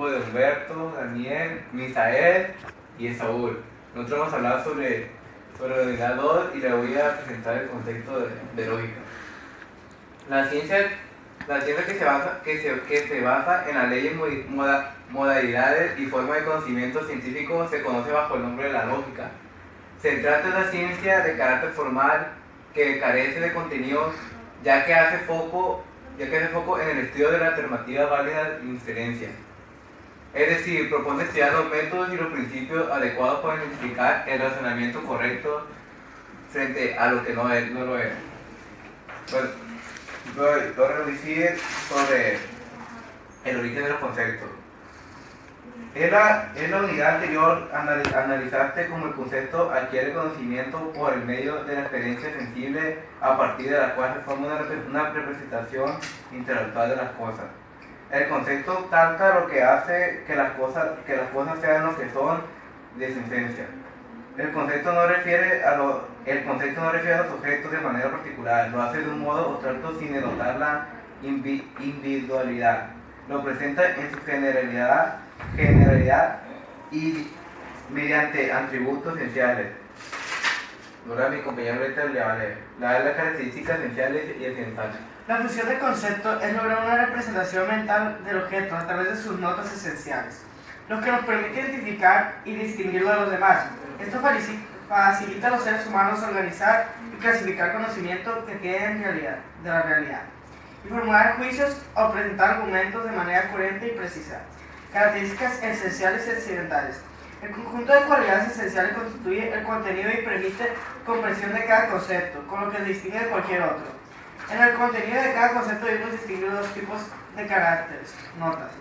grupo de Humberto, Daniel, Misael y Esaúl. Nosotros vamos a hablar sobre la unidad 2 y le voy a presentar el concepto de lógica. La ciencia que se basa en las leyes, modalidades y formas de conocimiento científico se conoce bajo el nombre de la lógica. Se trata de una ciencia de carácter formal que carece de contenido, ya que hace foco en el estudio de la alternativa válida de inferencia. Es decir, propone estudiar los métodos y los principios adecuados para identificar el razonamiento correcto frente a lo que no lo es. Bueno, lo reducir sobre el origen de los conceptos. En la unidad anterior analizaste cómo el concepto adquiere conocimiento por el medio de la experiencia sensible, a partir de la cual se forma una representación intelectual de las cosas. El concepto capta lo que hace que las cosas sean lo que son de su esencia. El concepto no refiere a los objetos de manera particular, lo hace de un modo abstracto sin denotar la individualidad. Lo presenta en su generalidad y mediante atributos esenciales. Ahora mi compañero ahorita le va a leer las características esenciales y accidentales. La función del concepto es lograr una representación mental del objeto a través de sus notas esenciales, lo que nos permite identificar y distinguirlo de los demás. Esto facilita a los seres humanos organizar y clasificar conocimiento que tienen de la realidad, y formular juicios o presentar argumentos de manera coherente y precisa. Características esenciales y accidentales. El conjunto de cualidades esenciales constituye el contenido y permite comprensión de cada concepto, con lo que se distingue de cualquier otro. En el contenido de cada concepto debemos distinguir dos tipos de caracteres, notas.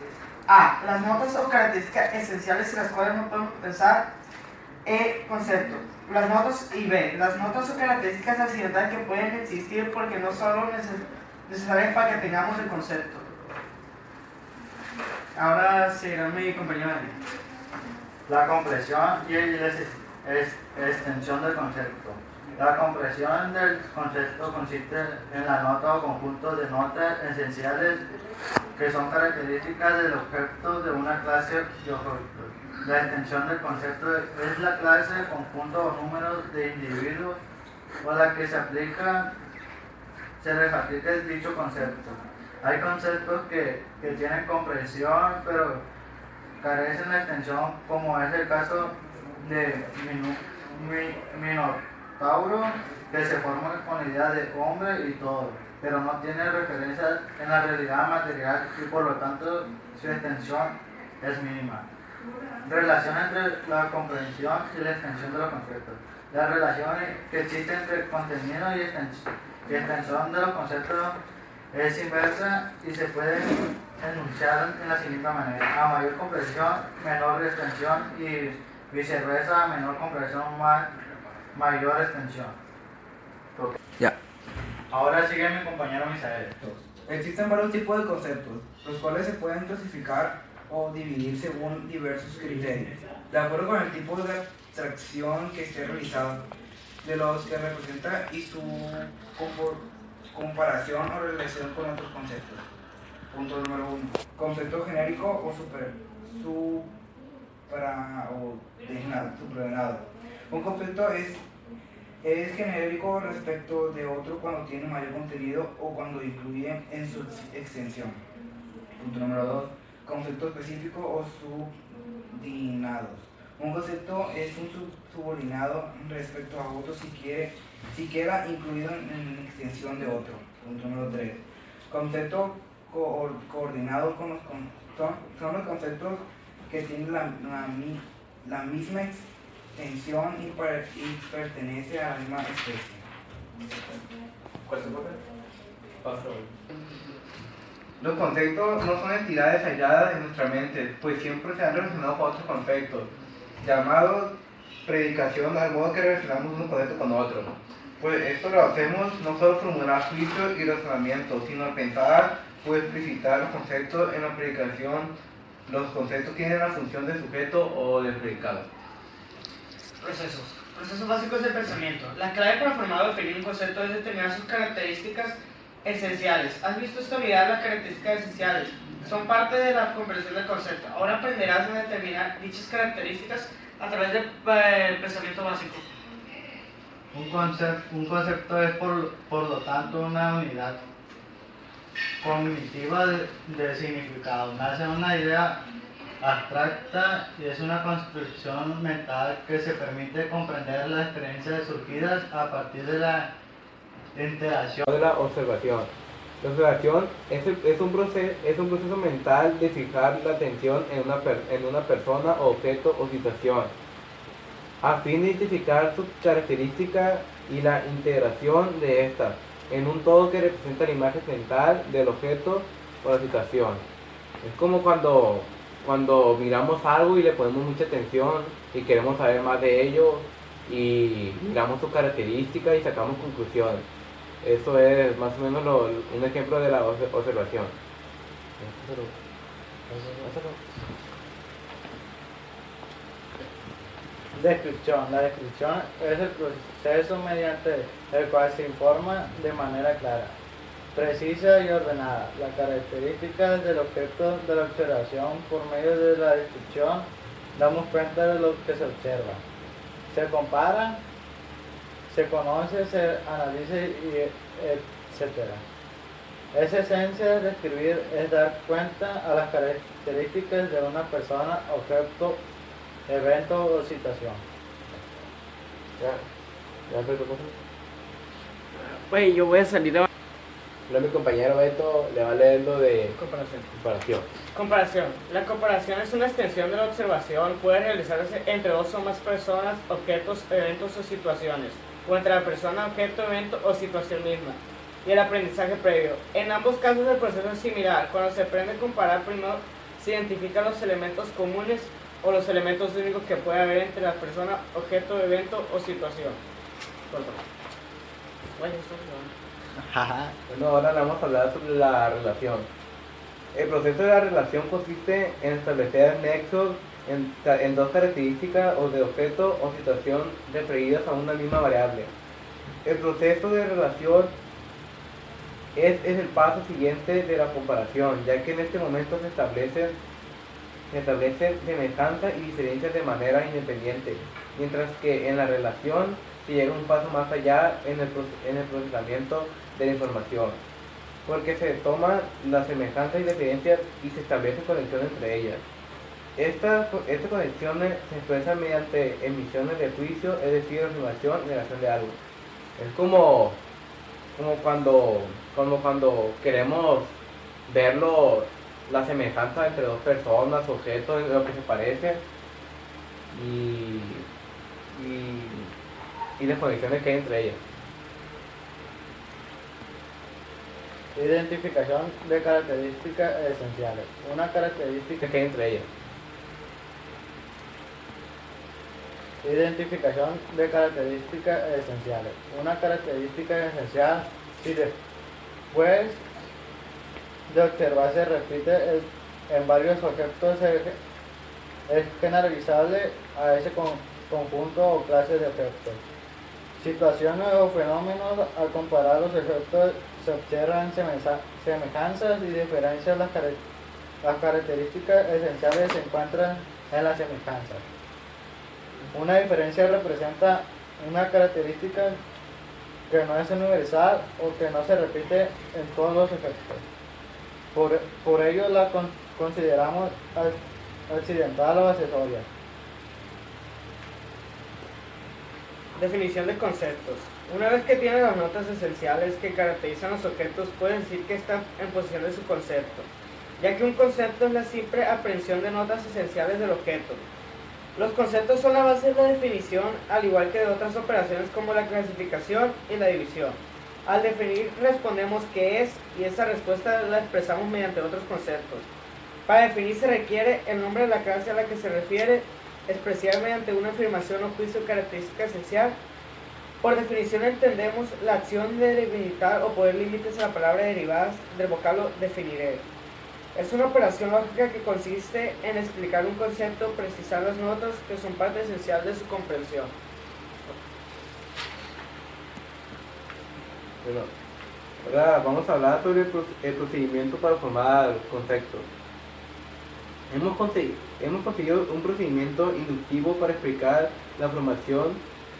A. Las notas o características esenciales sin las cuales no podemos pensar el concepto. Las notas. Y B. Las notas o características accidentales que pueden existir porque no son necesarias para que tengamos el concepto. Ahora seguirá mi compañero Daniel. La compresión y extensión del concepto. La compresión del concepto consiste en la nota o conjunto de notas esenciales que son características del objeto de una clase de objetos. La extensión del concepto es la clase, conjunto o número de individuos a la que se les aplica dicho concepto. Hay conceptos que tienen compresión pero carecen de extensión, como es el caso de Minotauro, que se forma con la idea de hombre y todo, pero no tiene referencia en la realidad material y por lo tanto su extensión es mínima. Relación entre la comprensión y la extensión de los conceptos. La relación que existe entre contenido y extensión de los conceptos es inversa y se puede enunciar en la siguiente manera: a mayor comprensión, menor extensión, y viceversa, a menor comprensión, mayor extensión. Ya. Ahora sigue mi compañero Misael. Existen varios tipos de conceptos, los cuales se pueden clasificar o dividir según diversos criterios, de acuerdo con el tipo de abstracción que esté realizado, de los que representa y su comparación o relación con otros conceptos. Punto número 1. Concepto genérico o supraordenado. Un concepto es genérico respecto de otro cuando tiene mayor contenido o cuando incluye en su extensión. Punto número 2. Concepto específico o subordinados. Un concepto es un subordinado respecto a otro si queda incluido en la extensión de otro. Punto número 3. Concepto coordinado son los conceptos que tienen la misma extensión y pertenece a la misma especie. ¿Cuál es tu papel? Los conceptos no son entidades aisladas de nuestra mente, pues siempre se han relacionado con otros conceptos, llamados predicación, al modo que relacionamos un concepto con otro. Pues esto lo hacemos no solo formular juicios y razonamientos, sino pensar o explicitar los conceptos en la predicación. Los conceptos tienen la función de sujeto o de predicado. Procesos básicos del pensamiento. La clave para formar o definir un concepto es determinar sus características Esenciales. ¿Has visto esta unidad de las características esenciales? Son parte de la comprensión del concepto. Ahora aprenderás a determinar dichas características a través del pensamiento básico. Un concepto es por lo tanto una unidad cognitiva de significado. Nace una idea abstracta y es una construcción mental que se permite comprender las experiencias surgidas a partir de la interacción. De la observación. La observación es un proceso mental de fijar la atención en una persona, objeto o situación, a fin de identificar sus características y la integración de estas en un todo que representa la imagen mental del objeto o la situación. Es como cuando miramos algo y le ponemos mucha atención y queremos saber más de ello y miramos sus características y sacamos conclusiones. Eso es más o menos un ejemplo de la observación. Descripción. La descripción es el proceso mediante el cual se informa de manera clara, precisa y ordenada las características del objeto de la observación. Por medio de la descripción damos cuenta de lo que se observa. Se compara, se conoce, se analiza y etc. Esa esencia de describir es dar cuenta a las características de una persona, objeto, evento o situación. ¿Ya fue tu cosa? Güey, yo voy a salir a... Mi compañero Beto le va a leer lo de Comparación. comparación. La comparación es una extensión de la observación. Puede realizarse entre dos o más personas, objetos, eventos o situaciones, o entre la persona, objeto, evento o situación misma. Y el aprendizaje previo. En ambos casos el proceso es similar. Cuando se aprende a comparar, primero se identifican los elementos comunes o los elementos únicos que puede haber entre la persona, objeto, evento o situación. Bueno, Bueno, ahora vamos a hablar sobre la relación. El proceso de la relación consiste en establecer nexos en dos características o de objeto o situación referidas a una misma variable. El proceso de relación es el paso siguiente de la comparación, ya que en este momento se establecen semejanzas y diferencias de manera independiente, mientras que en la relación se llega un paso más allá en el procesamiento de la información, porque se toman las semejanzas y diferencias y se establecen conexiones entre ellas. Estas conexiones se expresan mediante emisiones de juicio, es decir, afirmación y negación de algo. Es como cuando queremos ver la semejanza entre dos personas, objetos, lo que se parece y las conexiones que hay entre ellas. Identificación de características esenciales. Una característica Que hay entre ellas. Identificación de características esenciales. Una característica esencial, si después de observar se repite en varios objetos, es generalizable a ese conjunto o clase de objetos. Situaciones o fenómenos, al comparar los objetos se observan semejanzas y diferencias. Las características esenciales se encuentran en las semejanzas. Una diferencia representa una característica que no es universal o que no se repite en todos los objetos. Por ello la consideramos accidental o accesoria. Definición de conceptos. Una vez que tiene las notas esenciales que caracterizan los objetos, puede decir que están en posición de su concepto, ya que un concepto es la simple aprehensión de notas esenciales del objeto. Los conceptos son la base de la definición, al igual que de otras operaciones como la clasificación y la división. Al definir, respondemos qué es, y esa respuesta la expresamos mediante otros conceptos. Para definir se requiere el nombre de la clase a la que se refiere, expresar mediante una afirmación o juicio característica esencial. Por definición entendemos la acción de delimitar o poner límites a la palabra derivadas del vocablo definiré. Es una operación lógica que consiste en explicar un concepto, precisar las notas que son parte esencial de su comprensión. Bueno, Ahora vamos a hablar sobre el procedimiento para formar conceptos. Hemos conseguido un procedimiento inductivo para explicar la formación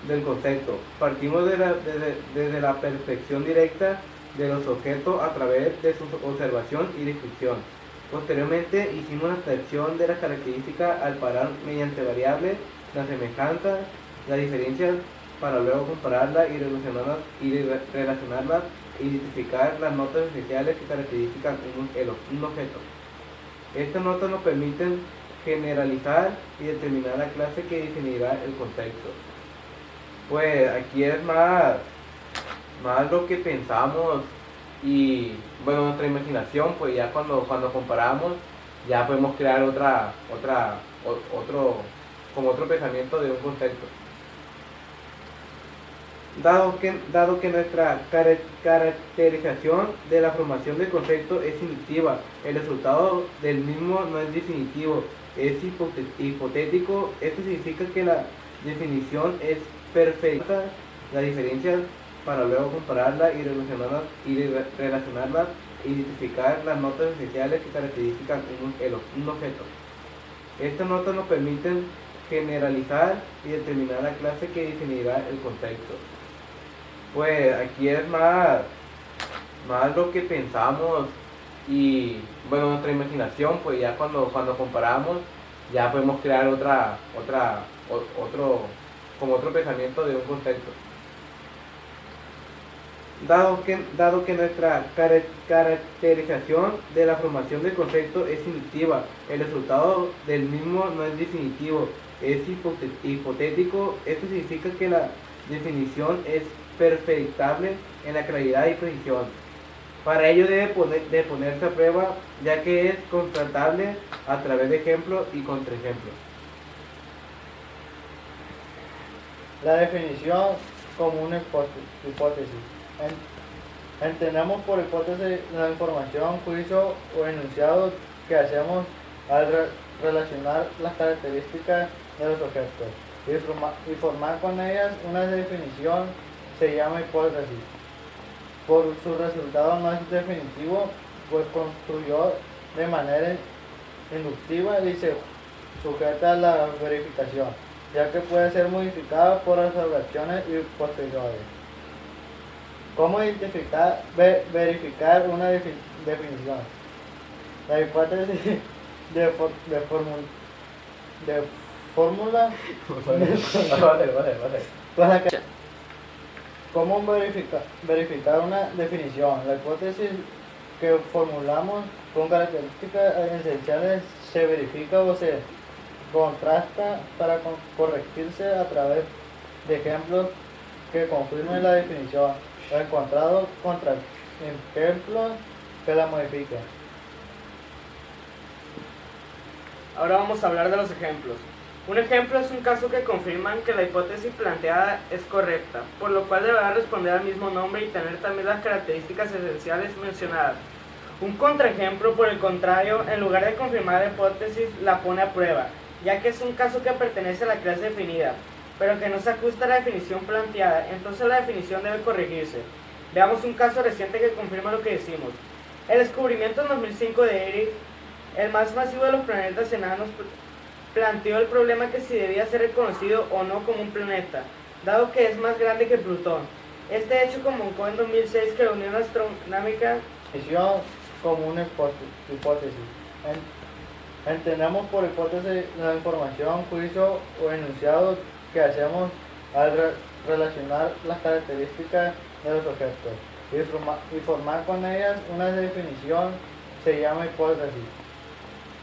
del concepto. Partimos desde la percepción directa de los objetos a través de su observación y descripción. Posteriormente hicimos la abstracción de las características al parar mediante variables, las semejanzas, las diferencias, para luego compararlas y relacionarlas e identificar las notas esenciales que caracterizan un objeto. Estas notas nos permiten generalizar y determinar la clase que definirá el contexto. Pues aquí es más lo que pensamos y bueno, nuestra imaginación, pues ya cuando comparamos ya podemos crear otro pensamiento de un concepto. Dado que nuestra caracterización de la formación del concepto es inductiva, el resultado del mismo no es definitivo, es hipotético. Esto significa que la definición es perfecta, las diferencias, para luego compararlas y relacionarlas e identificar las notas esenciales que caracterizan un objeto. Estas notas nos permiten generalizar y determinar la clase que definirá el contexto. Pues aquí es más lo que pensamos y bueno, nuestra imaginación, pues ya cuando comparamos ya podemos crear otro pensamiento de un concepto. Dado que nuestra caracterización de la formación del concepto es inductiva, el resultado del mismo no es definitivo, es hipotético. Esto significa que la definición es perfectable en la claridad y precisión. Para ello debe de ponerse a prueba, ya que es constatable a través de ejemplos y contraejemplos. La definición como una hipótesis. Entendemos por hipótesis la información, juicio o enunciado que hacemos al relacionar las características de los objetos y formar con ellas una definición se llama hipótesis. Por su resultado no es definitivo, pues construyó de manera inductiva y se sujeta a la verificación, ya que puede ser modificada por observaciones y posteriores. ¿Cómo identificar, verificar una definición? La hipótesis de fórmula ¿Cómo verificar una definición? La hipótesis que formulamos con características esenciales se verifica o se contrasta para corregirse a través de ejemplos que confirmen la definición o encontrado contra ejemplos que la modifiquen. Ahora vamos a hablar de los ejemplos. Un ejemplo es un caso que confirman que la hipótesis planteada es correcta, por lo cual deberá responder al mismo nombre y tener también las características esenciales mencionadas. Un contraejemplo, por el contrario, en lugar de confirmar la hipótesis, la pone a prueba, ya que es un caso que pertenece a la clase definida, pero que no se ajusta a la definición planteada, entonces la definición debe corregirse. Veamos un caso reciente que confirma lo que decimos. El descubrimiento en 2005 de Eris, el más masivo de los planetas enanos, planteó el problema que si debía ser reconocido o no como un planeta, dado que es más grande que Plutón. Este hecho comunicó en 2006 que la Unión Astronómica como una hipótesis. Entendemos por hipótesis la información, juicio o enunciado que hacemos al relacionar las características de los objetos y formar con ellas una definición se llama hipótesis.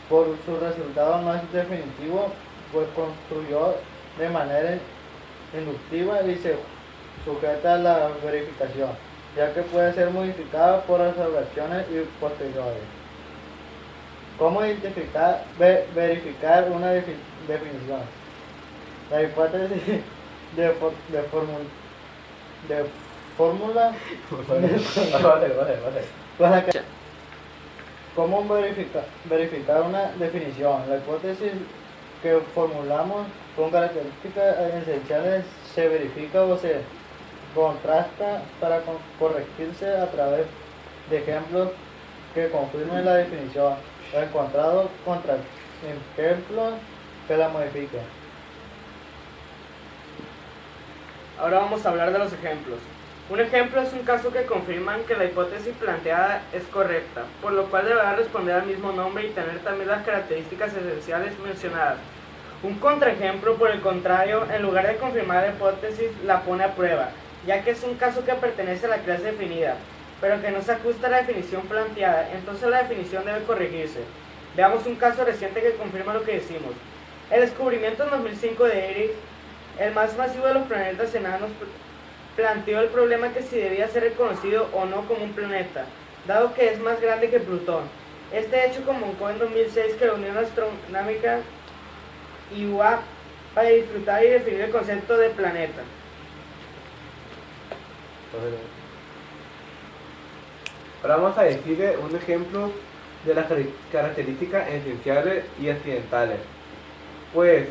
Por su resultado no es definitivo, pues construyó de manera inductiva y se sujeta a la verificación, ya que puede ser modificada por observaciones y posteriores. ¿Cómo identificar, verificar una definición? La hipótesis de fórmula ¿Cómo verificar una definición? La hipótesis que formulamos con características esenciales se verifica o se contrasta para corregirse a través de ejemplos que confirmen la definición o encontrado contra ejemplos que la modifiquen. Ahora vamos a hablar de los ejemplos. Un ejemplo es un caso que confirman que la hipótesis planteada es correcta, por lo cual deberá responder al mismo nombre y tener también las características esenciales mencionadas. Un contraejemplo, por el contrario, en lugar de confirmar la hipótesis, la pone a prueba, ya que es un caso que pertenece a la clase definida, pero que no se ajusta a la definición planteada, entonces la definición debe corregirse. Veamos un caso reciente que confirma lo que decimos. El descubrimiento en 2005 de Eris, el más masivo de los planetas enanos, planteó el problema que si debía ser reconocido o no como un planeta, dado que es más grande que Plutón. Este hecho comunicó en 2006 que la Unión Astronómica IUA para disfrutar y definir el concepto de planeta. Ahora vamos a decir un ejemplo de las características esenciales y accidentales. Pues,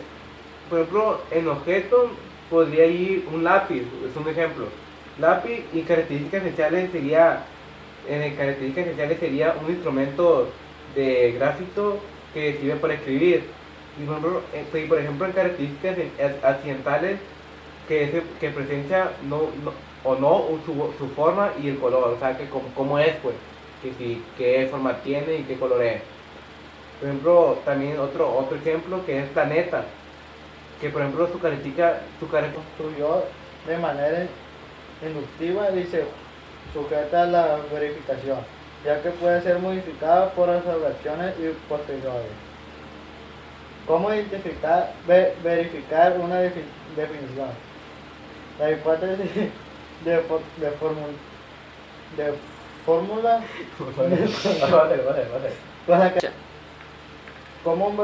por ejemplo, en objeto podría ir un lápiz, es un ejemplo. Lápiz y características esenciales sería un instrumento de grafito que sirve para escribir. Y por ejemplo en características accidentales que presencia su forma y el color, o sea, que cómo es, pues, qué forma tiene y qué color es. Por ejemplo, también otro ejemplo que es planeta, que por ejemplo su característica Construyó de manera inductiva y se sujeta a la verificación, ya que puede ser modificada por observaciones y posteriores. ¿Cómo identificar, verificar una definición? La hipótesis de fórmula ¿Cómo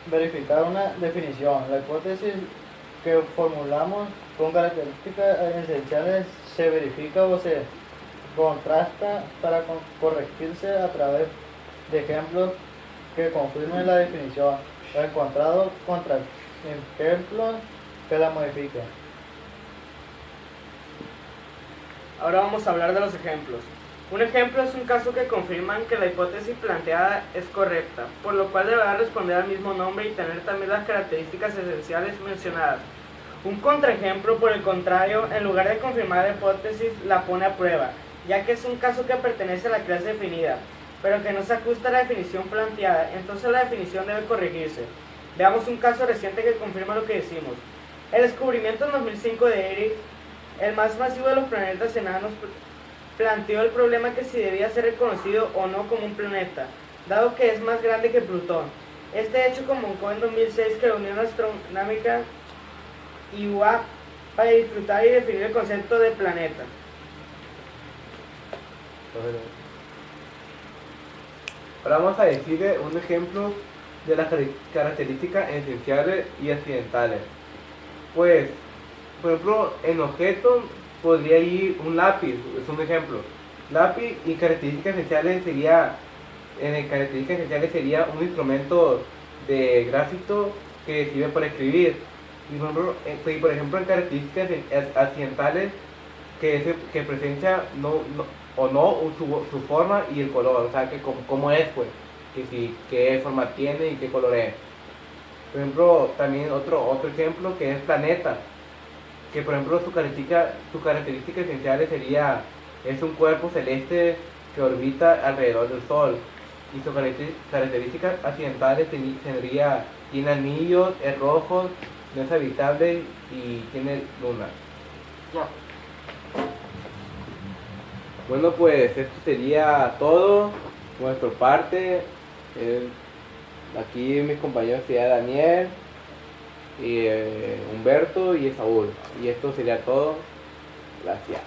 verificar una definición? La hipótesis que formulamos con características esenciales se verifica o se contrasta para corregirse a través de ejemplos que confirmen la definición o encontrado contra ejemplos que la modifiquen. Ahora vamos a hablar de los ejemplos. Un ejemplo es un caso que confirman que la hipótesis planteada es correcta, por lo cual deberá responder al mismo nombre y tener también las características esenciales mencionadas. Un contraejemplo, por el contrario, en lugar de confirmar la hipótesis, la pone a prueba, ya que es un caso que pertenece a la clase definida, pero que no se ajusta a la definición planteada, entonces la definición debe corregirse. Veamos un caso reciente que confirma lo que decimos. El descubrimiento en 2005 de Eris, el más masivo de los planetas enanos, planteó el problema que si debía ser reconocido o no como un planeta, dado que es más grande que Plutón. Este hecho comunicó en 2006 que la Unión Astronómica IUA para disfrutar y definir el concepto de planeta. Ahora vamos a decir un ejemplo de las características esenciales y accidentales. Pues, por ejemplo, en objeto podría ir un lápiz, es un ejemplo. Lápiz y características esenciales sería un instrumento de grafito que sirve para escribir. Y por ejemplo en características accidentales que presencia su forma y el color, o sea, que cómo es, pues, qué forma tiene y qué color es. Por ejemplo, también otro ejemplo que es planeta, que por ejemplo su característica esencial es un cuerpo celeste que orbita alrededor del Sol, y sus características accidentales tiene anillos, es rojo, no es habitable y tiene luna. Ya. Bueno, pues esto sería todo por nuestra parte. Aquí mis compañeros serían Daniel, y Humberto y Saúl. Y esto sería todo. Gracias.